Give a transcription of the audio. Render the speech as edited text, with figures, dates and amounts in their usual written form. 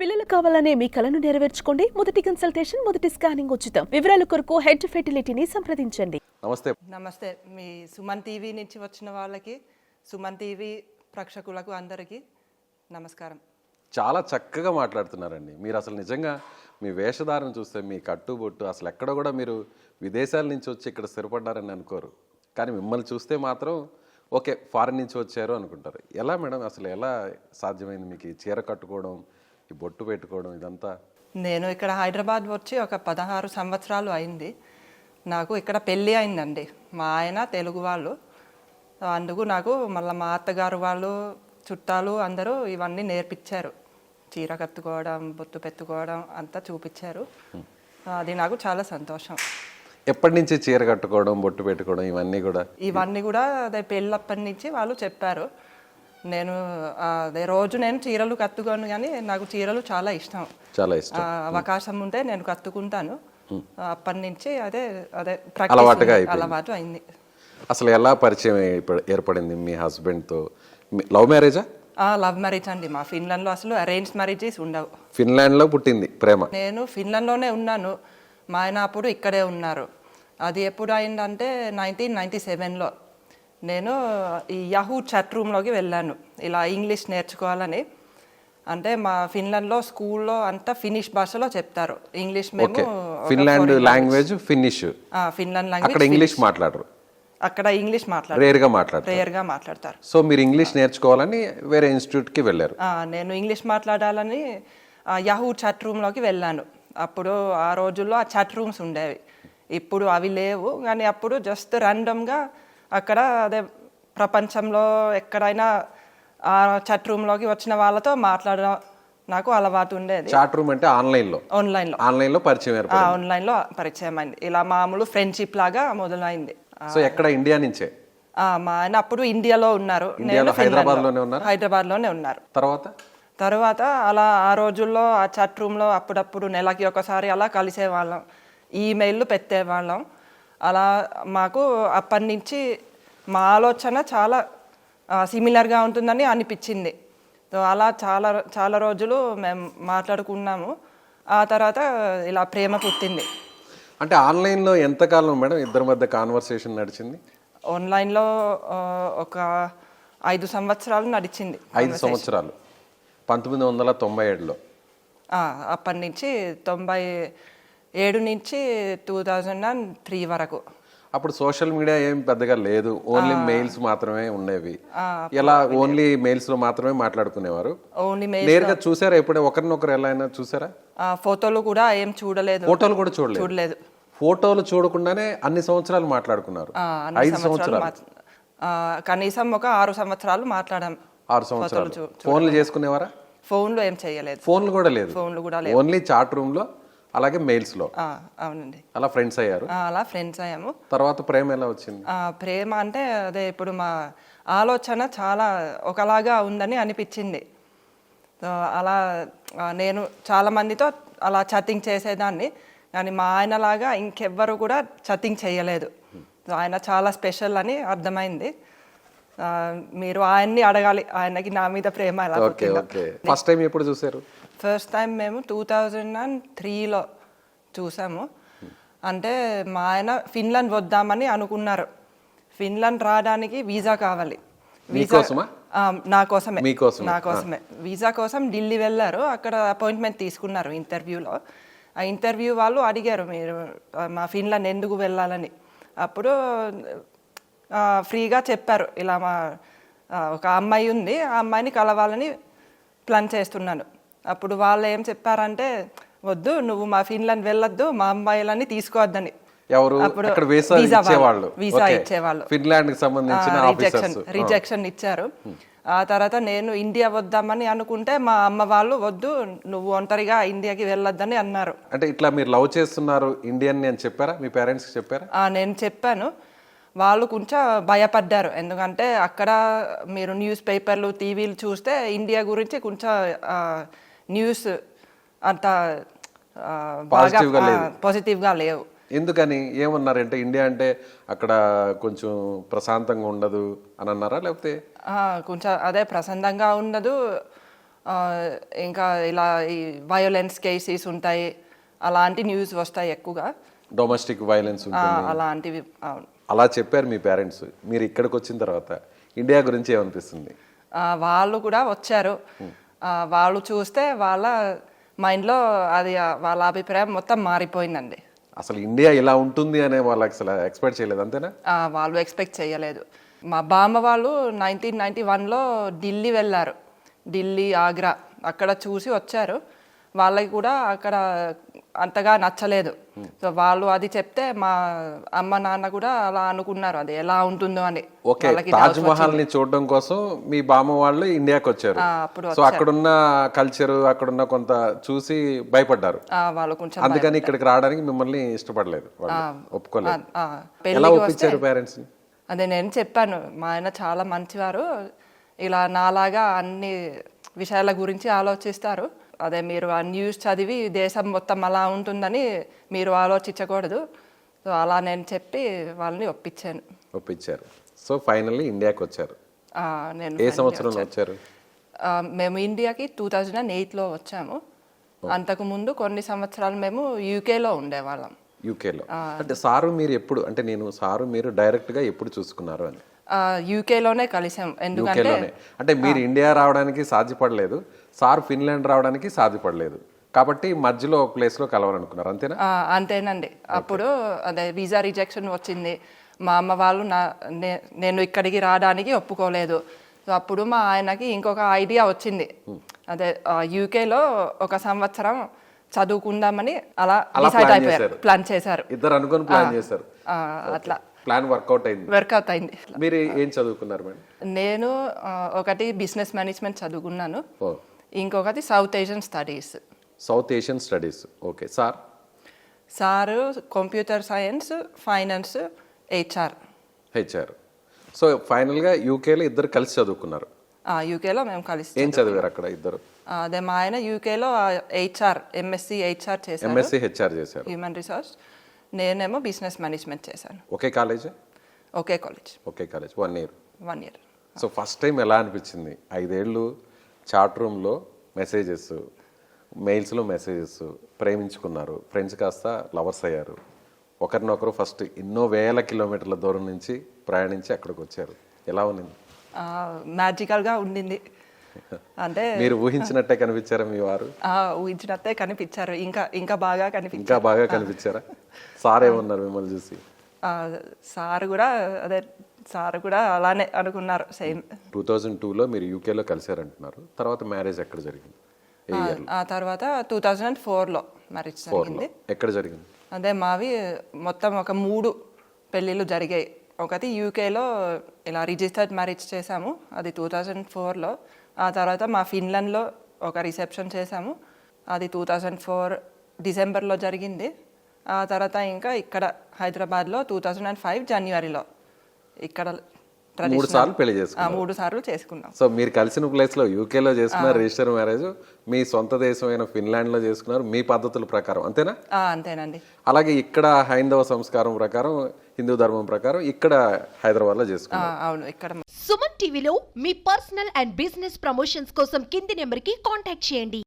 పిల్లలు కావాలనే మీ కలను నెరవేర్చుకోండి. మొదటి కన్సల్టేషన్, మొదటి స్కానింగ్ ఉచితం. వివరాల కొరకు హెడ్ ఫెర్టిలిటీని సంప్రదించండి. నమస్తే. మీ సుమన్ టీవీ నుంచి వచ్చిన వాళ్ళకి, సుమన్ టీవీ ప్రేక్షకులకు అందరికీ నమస్కారం. చాలా చక్కగా మాట్లాడుతున్నారండి మీరు. అసలు నిజంగా మీ వేషధారణ చూస్తే, మీ కట్టుబొట్టు అసలు ఎక్కడ కూడా మీరు విదేశాల నుంచి వచ్చి ఇక్కడ స్థిరపడ్డారని అనుకోరు. కానీ మిమ్మల్ని చూస్తే మాత్రం ఓకే ఫారిన్ నుంచి వచ్చారు అనుకుంటారు. ఎలా మేడం, అసలు ఎలా సాధ్యమైంది మీకు ఈ చీర కట్టుకోవడం, ఈ బొట్టు పెట్టుకోవడం ఇదంతా? నేను ఇక్కడ హైదరాబాద్ వచ్చి ఒక 16 సంవత్సరాలు అయింది. నాకు ఇక్కడ పెళ్ళి అయిందండి. మా ఆయన తెలుగు వాళ్ళు, అందుకు నాకు మళ్ళీ మా అత్తగారు వాళ్ళు, చుట్టాలు అందరూ ఇవన్నీ నేర్పించారు. చీర కట్టుకోవడం, బొట్టు పెట్టుకోవడం అంతా చూపించారు. అది నాకు చాలా సంతోషం. ఎప్పటి నుంచి చీర కట్టుకోవడం, బొట్టు పెట్టుకోవడం ఇవన్నీ కూడా అదే పెళ్ళప్పటి నుంచి వాళ్ళు చెప్పారు. నేను అదే రోజు నేను చీరలు కట్టుకోను, కానీ నాకు చీరలు చాలా ఇష్టం. అవకాశం ఉంటే నేను కట్టుకుంటాను. అప్పటి నుంచి అదే అదే అలవాటు అయింది. అసలు ఎలా పరిచయం ఏర్పడింది మీ హస్బెండ్తో? లవ్ మ్యారేజా? లవ్ మ్యారేజ్ అండి. మా ఫిన్లాండ్లో అసలు అరేంజ్ మ్యారేజెస్ ఉండవు. ఫిన్లాండ్లో పుట్టింది ప్రేమ? నేను ఫిన్లాండ్లోనే ఉన్నాను. మా ఆయన అప్పుడు ఇక్కడే ఉన్నారు. అది ఎప్పుడు అయిందంటే 1997లో నేను ఈ యాహూ చాట్ రూమ్లోకి వెళ్ళాను, ఇలా ఇంగ్లీష్ నేర్చుకోవాలని. అంటే మా ఫిన్లాండ్లో స్కూల్లో అంతా ఫినిష్ భాషలో చెప్తారు ఇంగ్లీష్. మేము Finland language finish. Finland language. అక్కడ ఇంగ్లీష్ మాట్లాడరు. అక్కడ ఇంగ్లీష్ రేర్గా మాట్లాడతారు. సో మీరు ఇంగ్లీష్ నేర్చుకోవాలని వేరే ఇన్స్టిట్యూట్కి వెళ్ళారు? నేను ఇంగ్లీష్ మాట్లాడాలని యాహూ చాట్ రూమ్లోకి వెళ్ళాను. అప్పుడు ఆ రోజుల్లో ఆ చాట్ రూమ్స్ ఉండేవి, ఇప్పుడు అవి లేవు. కానీ అప్పుడు జస్ట్ ర్యాండమ్గా అక్కడ అదే ప్రపంచంలో ఎక్కడైనా ఆ చాట్ రూమ్లోకి వచ్చిన వాళ్ళతో మాట్లాడడం నాకు అలవాటు ఉండేది. చాట్ రూమ్ అంటే ఆన్లైన్లో పరిచయం అయింది. ఇలా మామూలు ఫ్రెండ్షిప్ లాగా మొదలైంది. సో ఎక్కడ? ఇండియా నుంచే? మా ఆయన అప్పుడు ఇండియాలో ఉన్నారు, హైదరాబాద్లోనే ఉన్నారు. తర్వాత అలా ఆ రోజుల్లో ఆ చాట్ రూమ్లో అప్పుడప్పుడు నెలకి ఒకసారి అలా కలిసేవాళ్ళం, ఈమెయిల్లు పెట్టేవాళ్ళం. అలా మాకు అప్పటి నుంచి మా ఆలోచన చాలా సిమిలర్గా ఉంటుందని అనిపించింది. అలా చాలా చాలా రోజులు మేము మాట్లాడుకున్నాము. ఆ తర్వాత ఇలా ప్రేమ పుట్టింది. అంటే ఆన్లైన్లో ఎంతకాలం మేడం ఇద్దరి మధ్య కాన్వర్సేషన్ నడిచింది? ఆన్లైన్లో ఒక 5 సంవత్సరాలు నడిచింది. 5 సంవత్సరాలు 1997లో? అప్పటి నుంచి 97 నుంచి 2003 వరకు. అప్పుడు సోషల్ మీడియా ఏం పెద్దగా లేదు, ఓన్లీ మెయిల్స్ మాత్రమే ఉండేవి. ఎలా ఓన్లీ మెయిల్స్ లో మాత్రమే మాట్లాడుకునేవారు? నేరుగా చూసారా ఎప్పుడే ఒకరినొకరు ఎలా అయినా చూసారా? ఫోటోలు కూడా ఏం చూడలేదు. ఫోటోలు కూడా చూడలేదు? ఫోటోలు చూడకుండానే అన్ని సంవత్సరాలు మాట్లాడుకున్నారు? 5 సంవత్సరాలు కనీసం ఒక 6 సంవత్సరాలు మాట్లాడాం. 6 సంవత్సరాలు ఫోన్లు చేసుకునేవారా? ఫోన్లు ఏం చేయలేదు. ఫోన్లు కూడా లేదు? ఓన్లీ చాట్ రూమ్ లో, అలాగే మెయిల్స్ లో? అవునండి. అలా ఫ్రెండ్స్ అయ్యారు? అలా ఫ్రెండ్స్ అయ్యాము. తర్వాత ప్రేమ ఎలా వచ్చింది? ప్రేమ అంటే అదే ఇప్పుడు మా ఆలోచన చాలా ఒకలాగా ఉందని అనిపించింది. అలా నేను చాలా మందితో అలా చాటింగ్ చేసేదాన్ని, కానీ మా ఆయనలాగా ఇంకెవ్వరు కూడా చాటింగ్ చేయలేదు. ఆయన చాలా స్పెషల్ అని అర్థమైంది. మీరు ఆయన్ని అడగాలి, ఆయనకి నా మీద ప్రేమ ఎలా పుట్టిందో. ఫస్ట్ టైం ఎప్పుడు చూసారు? ఫస్ట్ టైం మేము 2003లో చూసాము. అంటే మా ఆయన ఫిన్లాండ్ వద్దామని అనుకున్నారు. ఫిన్లాండ్ రావడానికి వీసా కావాలి. నా కోసమే వీసా కోసం ఢిల్లీ వెళ్ళారు. అక్కడ అపాయింట్మెంట్ తీసుకున్నారు ఇంటర్వ్యూలో. ఆ ఇంటర్వ్యూ వాళ్ళు అడిగారు మీరు మా ఫిన్లాండ్ ఎందుకు వెళ్ళాలని. అప్పుడు ఫ్రీగా చెప్పారు, ఇలా మా ఒక అమ్మాయి ఉంది, ఆ అమ్మాయిని కలవాలని ప్లాన్ చేస్తున్నాను. అప్పుడు వాళ్ళు ఏం చెప్పారంటే, వద్దు నువ్వు మా ఫిన్లాండ్ వెళ్ళొద్దు, మా అమ్మాయిలని తీసుకోవద్దని. వీసా ఇచ్చేవాళ్ళు రిజెక్షన్ ఇచ్చారు. ఆ తర్వాత నేను ఇండియా వద్దామని అనుకుంటే మా అమ్మ వాళ్ళు వద్దు నువ్వు ఒంటరిగా ఇండియాకి వెళ్ళొద్దని అన్నారు. అంటే ఇట్లా మీరు లవ్ చేస్తున్నారు ఇండియన్ అని చెప్పారా మీ పేరెంట్స్? చెప్పారా? నేను చెప్పాను. వాళ్ళు కొంచెం భయపడ్డారు, ఎందుకంటే అక్కడ మీరు న్యూస్ పేపర్లు, టీవీలు చూస్తే ఇండియా గురించి కొంచెం న్యూస్ అంత బాగా పాజిటివ్గా లేవు. ఎందుకని? ఏమన్నారంటే ఇండియా అంటే అక్కడ కొంచెం ప్రశాంతంగా ఉండదు అని అన్నారా, లేకపోతే? కొంచెం అదే ప్రశాంతంగా ఉండదు, ఇంకా ఇలా ఈ వయోలెన్స్ కేసెస్ ఉంటాయి, అలాంటి న్యూస్ వస్తాయి ఎక్కువగా. డొమెస్టిక్ వైలెన్స్ ఉంటుంది అలాంటివి. అవును. అలా చెప్పారు మీ పేరెంట్స్. మీరు ఇక్కడికి వచ్చిన తర్వాత ఇండియా గురించి ఏమనిపిస్తుంది? వాళ్ళు కూడా వచ్చారు. వాళ్ళు చూస్తే వాళ్ళ మైండ్లో అది వాళ్ళ అభిప్రాయం మొత్తం మారిపోయిందండి. అసలు ఇండియా ఇలా ఉంటుంది అనే వాళ్ళు అసలు ఎక్స్పెక్ట్ చేయలేదు, అంతేనా? వాళ్ళు ఎక్స్పెక్ట్ చేయలేదు. మా బామ్మ వాళ్ళు 1991లో ఢిల్లీ వెళ్ళారు. ఢిల్లీ, ఆగ్రా అక్కడ చూసి వచ్చారు. వాళ్ళకి కూడా అక్కడ అంతగా నచ్చలేదు. సో వాళ్ళు అది చెప్తే మా అమ్మ నాన్న కూడా అలా అనుకున్నారు, అది ఎలా ఉంటుందో అని. ఓకే, తాజ్ మహల్ ని చూడడం కోసం మీ బామ్మ వాళ్ళు ఇండియాకి వచ్చారు. సో అక్కడున్న కల్చర్, అక్కడున్న కొంత చూసి భయపడ్డారు వాళ్ళు కొంచెం. అందుకని ఇక్కడికి రావడానికి మిమ్మల్ని ఇష్టపడలేదు, ఒప్పుకోలేదు. ఎలా ఒప్పించారు పేరెంట్స్? అదే నేను చెప్పాను, మా ఆయన చాలా మంచివారు, ఇలా నాలాగా అన్ని విషయాల గురించి ఆలోచిస్తారు. అదే మీరు ఆ న్యూస్ చదివి దేశం మొత్తం అలా ఉంటుందని మీరు ఆలోచించకూడదు. సో అలా నేను చెప్పి వాళ్ళని ఒప్పించారు. సో ఫైనల్లీ ఇండియాకి వచ్చారు. నేను ఏ సంవత్సరంలో వచ్చారు? మేము ఇండియాకి 2008లో వచ్చాము. అంతకుముందు కొన్ని సంవత్సరాలు మేము యూకేలో ఉండేవాళ్ళం. యూకేలో అంటే సారు మీరు ఎప్పుడు, అంటే నేను సారు మీరు డైరెక్ట్గా ఎప్పుడు చూసుకున్నారు అని? యూకేలోనే కలిసాం. ఎందుకంటే అంటే మీరు ఇండియా రావడానికి సాధ్యపడలేదు, సార్ ఫిన్లాండ్ రావడానికి సాధ్యపడలేదు, కాబట్టి మధ్యలో ఒక ప్లేస్లో కలవాలనుకున్నారు, అంతేనా? అంతేనండి. అప్పుడు అదే వీసా రిజెక్షన్ వచ్చింది. మా అమ్మ వాళ్ళు నేను ఇక్కడికి రావడానికి ఒప్పుకోలేదు. సో అప్పుడు మా ఆయనకి ఇంకొక ఐడియా వచ్చింది, అదే యూకేలో ఒక సంవత్సరం చదువుకుందామని అలా డిసైడ్ అయిపోయారు, ప్లాన్ చేశారు. ఇద్దరు అనుకుని ప్లాన్ చేశారు. అట్లా ప్లాన్ వర్కౌట్ అయింది. మీరు ఏం చదువుకున్నారు మేడం? నేను ఒకటి బిజినెస్ మేనేజ్మెంట్ చదువుకున్నాను, ఇంకొకటి south Asian studies. Okay. Sir computer science, finance, HR. So ఫైనల్గా యూకేలో ఇద్దరు కలిసి చదువుకున్నారు. యూకేలో మేము కలిసి. ఏం చదివారు అక్కడ ఇద్దరు? అదే మా ఆయన యూకేలో ఎంఎస్సి హెచ్ఆర్ చేశారు, హ్యూమన్ రిసోర్స్. నేనేమో బిజినెస్ మేనేజ్మెంట్ చేశాను. ఒకే college. 1 year. So first time ఎలా అనిపించింది? 5 ఏళ్ళు చాట్ రూమ్లో మెసేజెస్, మెయిల్స్లో మెసేజెస్, ప్రేమించుకున్నారు, ఫ్రెండ్స్ కాస్త లవర్స్ అయ్యారు, ఒకరినొకరు ఫస్ట్ ఎన్నో వేల కిలోమీటర్ల దూరం నుంచి ప్రయాణించి అక్కడికి వచ్చారు. ఎలా ఉన్నింది? మ్యాజికల్గా ఉండింది. అంటే మీరు ఊహించినట్టే కనిపించారా మీ వారు? ఊహించినట్టే కనిపించారు, ఇంకా బాగా కనిపించారా? సార్ ఏమన్నారు మిమ్మల్ని చూసి? సార్ కూడా అలానే అనుకున్నారు, సేమ్. 2002లో మీరు యూకేలో కలిసారంటున్నారు. తర్వాత మ్యారేజ్ ఎక్కడ జరిగింది? ఆ తర్వాత 2004లో మ్యారేజ్ జరిగింది. ఎక్కడ జరిగింది? అదే మావి మొత్తం ఒక 3 పెళ్ళిళ్ళు జరిగాయి. ఒకటి యూకేలో ఇలా రిజిస్టర్డ్ మ్యారేజ్ చేశాము, అది 2004లో. ఆ తర్వాత మా ఫిన్లాండ్లో ఒక రిసెప్షన్ చేశాము, అది 2004 డిసెంబర్లో జరిగింది. ఆ తర్వాత ఇంకా ఇక్కడ హైదరాబాద్లో 2005 జనవరిలో ఇక్కడ 3 సార్లు పెళ్లి చేసుకున్నారు. 3 సార్లు చేసుకున్నాం. సో మీరు కలిసిన ప్లేస్లో యూకేలో చేసుకున్నారు రిజిస్టర్ మ్యారేజ్, మీ సొంత దేశమైన ఫిన్లాండ్లో చేసుకున్నారు మీ పద్ధతుల ప్రకారం, అంతేనా? అంతేనండి. అలాగే ఇక్కడ హైందవ సంస్కారం ప్రకారం, హిందూ ధర్మం ప్రకారం ఇక్కడ హైదరాబాద్లో చేసుకున్నారు. అవును, ఇక్కడ. సుమన్ టీవీలో మీ పర్సనల్ అండ్ బిజినెస్ ప్రమోషన్స్ కోసం కింది నెంబర్కి కాంటాక్ట్ చేయండి.